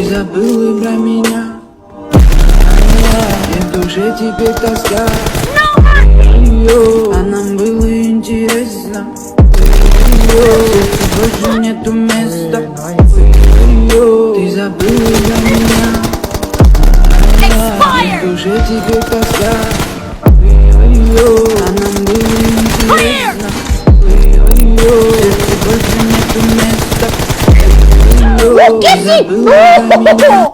Забыл про меня, это уже теперь тоска. А нам было интересно. Больше нету места. Ты забыла про меня, это уже теперь тоска. А нам было интересно. Больше нету места. Забыла про меня.